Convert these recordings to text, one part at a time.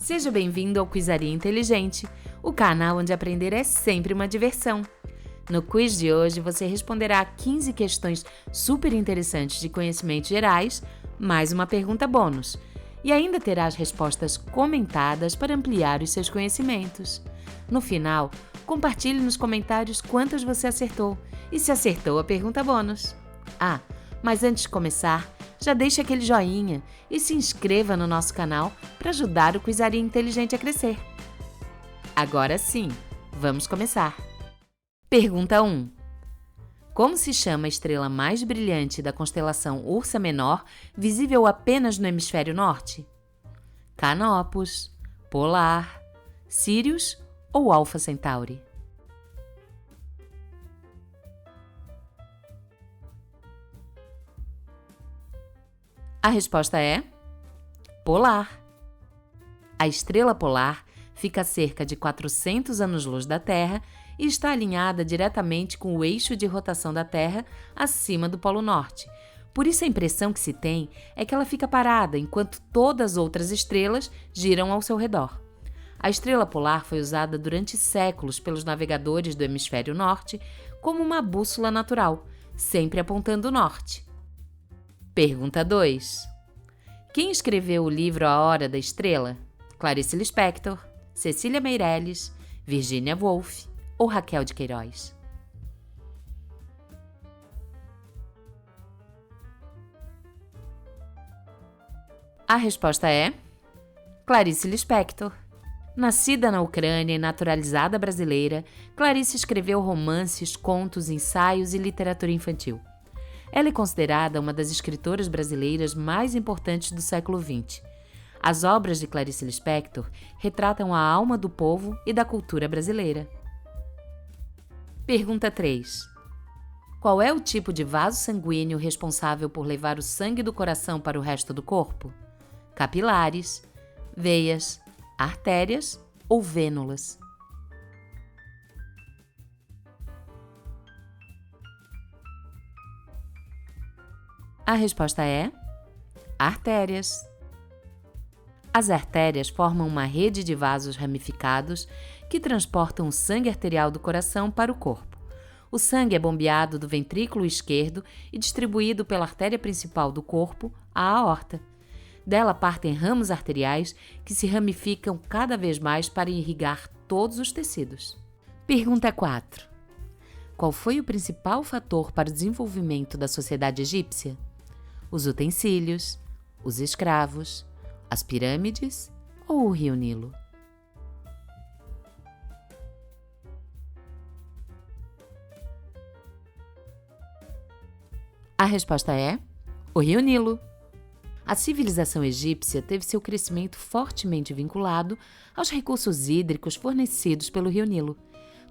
Seja bem-vindo ao Quizaria Inteligente, o canal onde aprender é sempre uma diversão. No quiz de hoje, você responderá 15 questões super interessantes de conhecimentos gerais, mais uma pergunta bônus. E ainda terá as respostas comentadas para ampliar os seus conhecimentos. No final, compartilhe nos comentários quantas você acertou e se acertou a pergunta bônus. Mas antes de começar, já deixe aquele joinha e se inscreva no nosso canal para ajudar o Quizaria Inteligente a crescer. Agora sim, vamos começar. Pergunta 1. Como se chama a estrela mais brilhante da constelação Ursa Menor, visível apenas no hemisfério norte? Canopus, Polar, Sirius ou Alfa Centauri? A resposta é Polar. A estrela polar fica a cerca de 400 anos-luz da Terra e está alinhada diretamente com o eixo de rotação da Terra acima do Polo Norte. Por isso a impressão que se tem é que ela fica parada enquanto todas as outras estrelas giram ao seu redor. A estrela polar foi usada durante séculos pelos navegadores do hemisfério norte como uma bússola natural, sempre apontando o norte. Pergunta 2. Quem escreveu o livro A Hora da Estrela? Clarice Lispector, Cecília Meirelles, Virginia Woolf ou Raquel de Queiroz? A resposta é Clarice Lispector. Nascida na Ucrânia e naturalizada brasileira, Clarice escreveu romances, contos, ensaios e literatura infantil. Ela é considerada uma das escritoras brasileiras mais importantes do século XX. As obras de Clarice Lispector retratam a alma do povo e da cultura brasileira. Pergunta 3. Qual é o tipo de vaso sanguíneo responsável por levar o sangue do coração para o resto do corpo? Capilares, veias, artérias ou vênulas? A resposta é artérias. As artérias formam uma rede de vasos ramificados que transportam o sangue arterial do coração para o corpo. O sangue é bombeado do ventrículo esquerdo e distribuído pela artéria principal do corpo, a aorta. Dela partem ramos arteriais que se ramificam cada vez mais para irrigar todos os tecidos. Pergunta 4. Qual foi o principal fator para o desenvolvimento da sociedade egípcia? Os utensílios, os escravos, as pirâmides ou o rio Nilo? A resposta é o rio Nilo. A civilização egípcia teve seu crescimento fortemente vinculado aos recursos hídricos fornecidos pelo rio Nilo.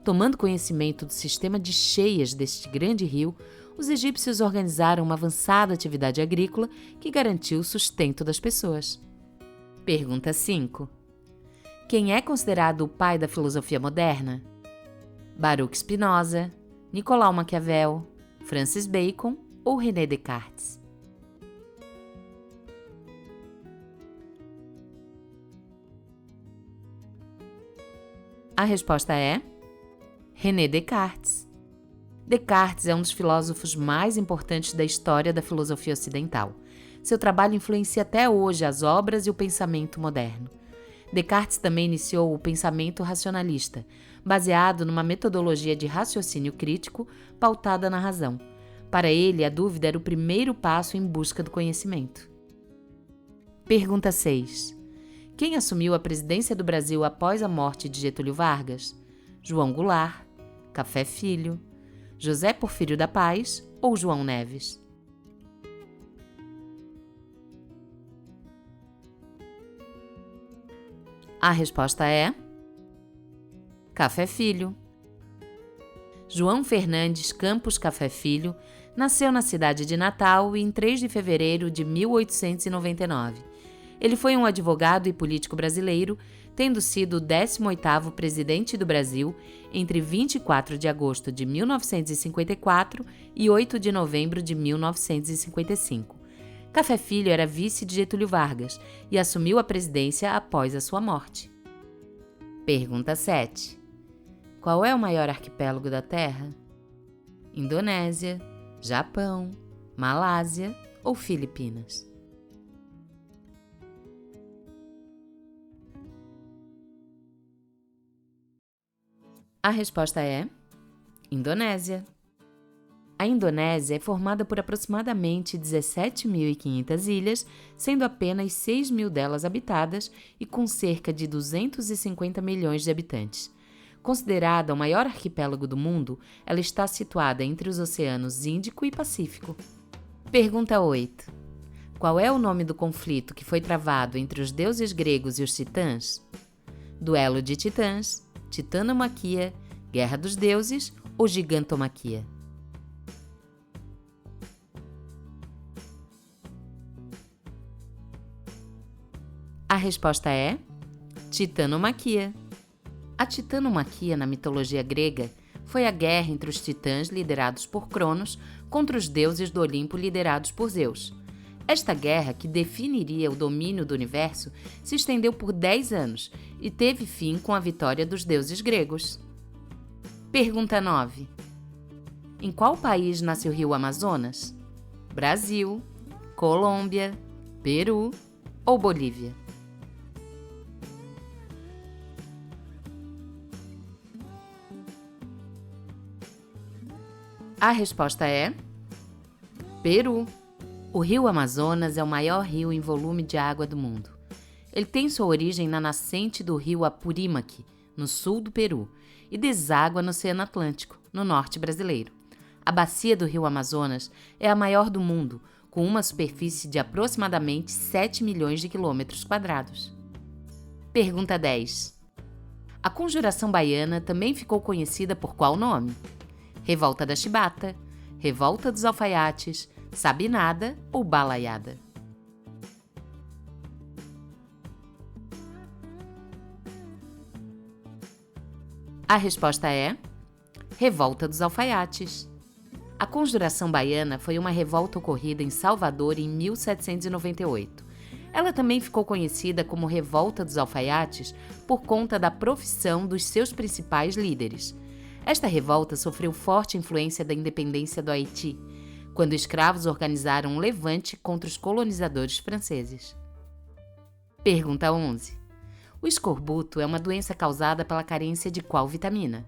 Tomando conhecimento do sistema de cheias deste grande rio, os egípcios organizaram uma avançada atividade agrícola que garantiu o sustento das pessoas. Pergunta 5. Quem é considerado o pai da filosofia moderna? Baruch Spinoza, Nicolau Maquiavel, Francis Bacon ou René Descartes? A resposta é René Descartes. Descartes é um dos filósofos mais importantes da história da filosofia ocidental. Seu trabalho influencia até hoje as obras e o pensamento moderno. Descartes também iniciou o pensamento racionalista, baseado numa metodologia de raciocínio crítico pautada na razão. Para ele, a dúvida era o primeiro passo em busca do conhecimento. Pergunta 6. Quem assumiu a presidência do Brasil após a morte de Getúlio Vargas? João Goulart, Café Filho, José Porfírio da Paz ou João Neves? A resposta é Café Filho. João Fernandes Campos Café Filho nasceu na cidade de Natal em 3 de fevereiro de 1899. Ele foi um advogado e político brasileiro, tendo sido o 18º presidente do Brasil entre 24 de agosto de 1954 e 8 de novembro de 1955. Café Filho era vice de Getúlio Vargas e assumiu a presidência após a sua morte. Pergunta 7. Qual é o maior arquipélago da Terra? Indonésia, Japão, Malásia ou Filipinas? A resposta é Indonésia. A Indonésia é formada por aproximadamente 17.500 ilhas, sendo apenas 6.000 delas habitadas e com cerca de 250 milhões de habitantes. Considerada o maior arquipélago do mundo, ela está situada entre os oceanos Índico e Pacífico. Pergunta 8. Qual é o nome do conflito que foi travado entre os deuses gregos e os titãs? Duelo de Titãs, Titanomaquia, Guerra dos Deuses ou Gigantomaquia? A resposta é Titanomaquia. A Titanomaquia, na mitologia grega, foi a guerra entre os titãs liderados por Cronos contra os deuses do Olimpo liderados por Zeus. Esta guerra, que definiria o domínio do universo, se estendeu por 10 anos e teve fim com a vitória dos deuses gregos. Pergunta 9. Em qual país nasce o rio Amazonas? Brasil, Colômbia, Peru ou Bolívia? A resposta é Peru. O rio Amazonas é o maior rio em volume de água do mundo. Ele tem sua origem na nascente do rio Apurímac, no sul do Peru, e deságua no Oceano Atlântico, no norte brasileiro. A bacia do rio Amazonas é a maior do mundo, com uma superfície de aproximadamente 7 milhões de quilômetros quadrados. Pergunta 10. A Conjuração Baiana também ficou conhecida por qual nome? Revolta da Chibata, Revolta dos Alfaiates, Sabinada ou Balaiada? A resposta é Revolta dos Alfaiates. A Conjuração Baiana foi uma revolta ocorrida em Salvador em 1798. Ela também ficou conhecida como Revolta dos Alfaiates por conta da profissão dos seus principais líderes. Esta revolta sofreu forte influência da independência do Haiti, quando escravos organizaram um levante contra os colonizadores franceses. Pergunta 11. O escorbuto é uma doença causada pela carência de qual vitamina?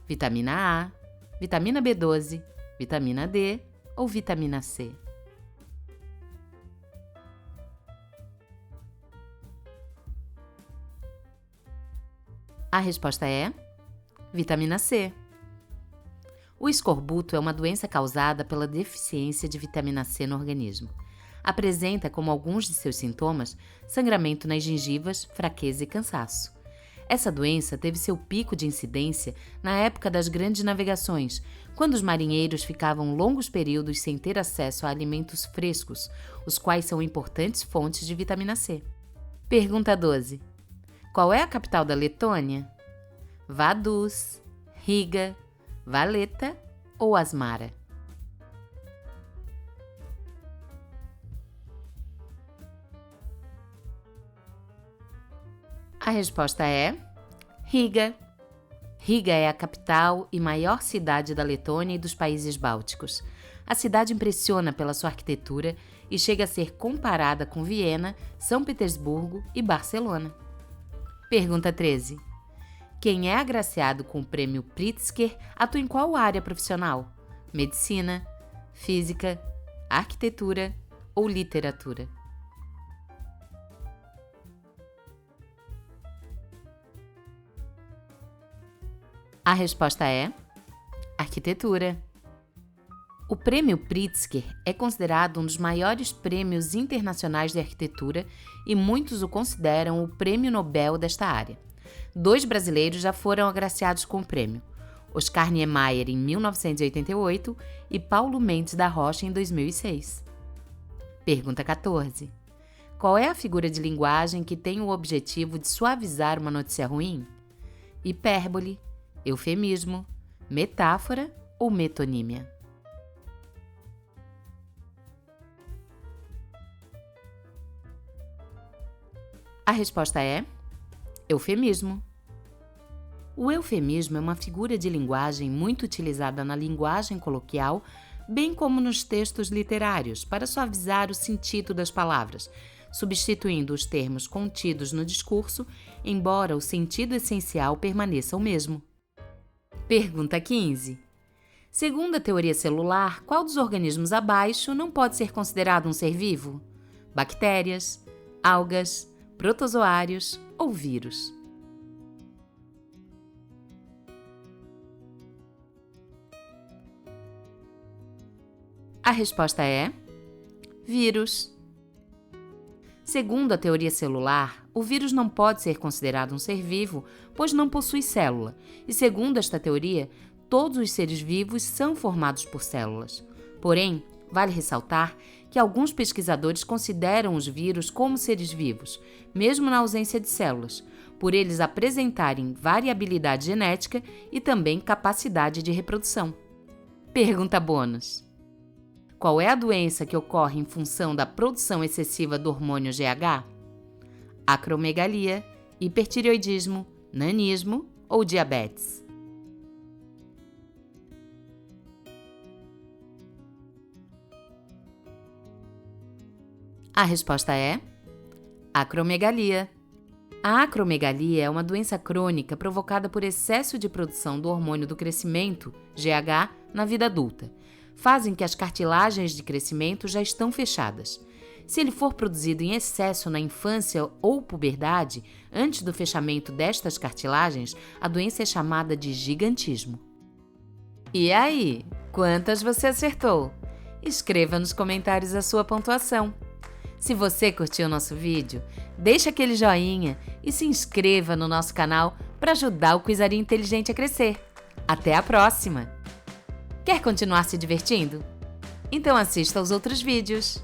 Vitamina A, vitamina B12, vitamina D ou vitamina C? A resposta é vitamina C. O escorbuto é uma doença causada pela deficiência de vitamina C no organismo. Apresenta, como alguns de seus sintomas, sangramento nas gengivas, fraqueza e cansaço. Essa doença teve seu pico de incidência na época das grandes navegações, quando os marinheiros ficavam longos períodos sem ter acesso a alimentos frescos, os quais são importantes fontes de vitamina C. Pergunta 12. Qual é a capital da Letônia? Vaduz, Riga, Valeta ou Asmara? A resposta é Riga. Riga é a capital e maior cidade da Letônia e dos países bálticos. A cidade impressiona pela sua arquitetura e chega a ser comparada com Viena, São Petersburgo e Barcelona. Pergunta 13. Quem é agraciado com o Prêmio Pritzker atua em qual área profissional? Medicina, física, arquitetura ou literatura? A resposta é arquitetura. O Prêmio Pritzker é considerado um dos maiores prêmios internacionais de arquitetura e muitos o consideram o Prêmio Nobel desta área. 2 brasileiros já foram agraciados com o prêmio: Oscar Niemeyer em 1988 e Paulo Mendes da Rocha em 2006. Pergunta 14. Qual é a figura de linguagem que tem o objetivo de suavizar uma notícia ruim? Hipérbole, eufemismo, metáfora ou metonímia? A resposta é eufemismo. O eufemismo é uma figura de linguagem muito utilizada na linguagem coloquial, bem como nos textos literários, para suavizar o sentido das palavras, substituindo os termos contidos no discurso, embora o sentido essencial permaneça o mesmo. Pergunta 15. Segundo a teoria celular, qual dos organismos abaixo não pode ser considerado um ser vivo? Bactérias, algas, protozoários ou vírus? A resposta é vírus. Segundo a teoria celular, o vírus não pode ser considerado um ser vivo, pois não possui célula. E segundo esta teoria, todos os seres vivos são formados por células. Porém, vale ressaltar que alguns pesquisadores consideram os vírus como seres vivos, mesmo na ausência de células, por eles apresentarem variabilidade genética e também capacidade de reprodução. Pergunta bônus. Qual é a doença que ocorre em função da produção excessiva do hormônio GH? Acromegalia, hipertireoidismo, nanismo ou diabetes? A resposta é acromegalia. A acromegalia é uma doença crônica provocada por excesso de produção do hormônio do crescimento, GH, na vida adulta. Fazem que as cartilagens de crescimento já estão fechadas. Se ele for produzido em excesso na infância ou puberdade, antes do fechamento destas cartilagens, a doença é chamada de gigantismo. E aí, quantas você acertou? Escreva nos comentários a sua pontuação. Se você curtiu o nosso vídeo, deixa aquele joinha e se inscreva no nosso canal para ajudar o Quizaria Inteligente a crescer. Até a próxima! Quer continuar se divertindo? Então assista aos outros vídeos.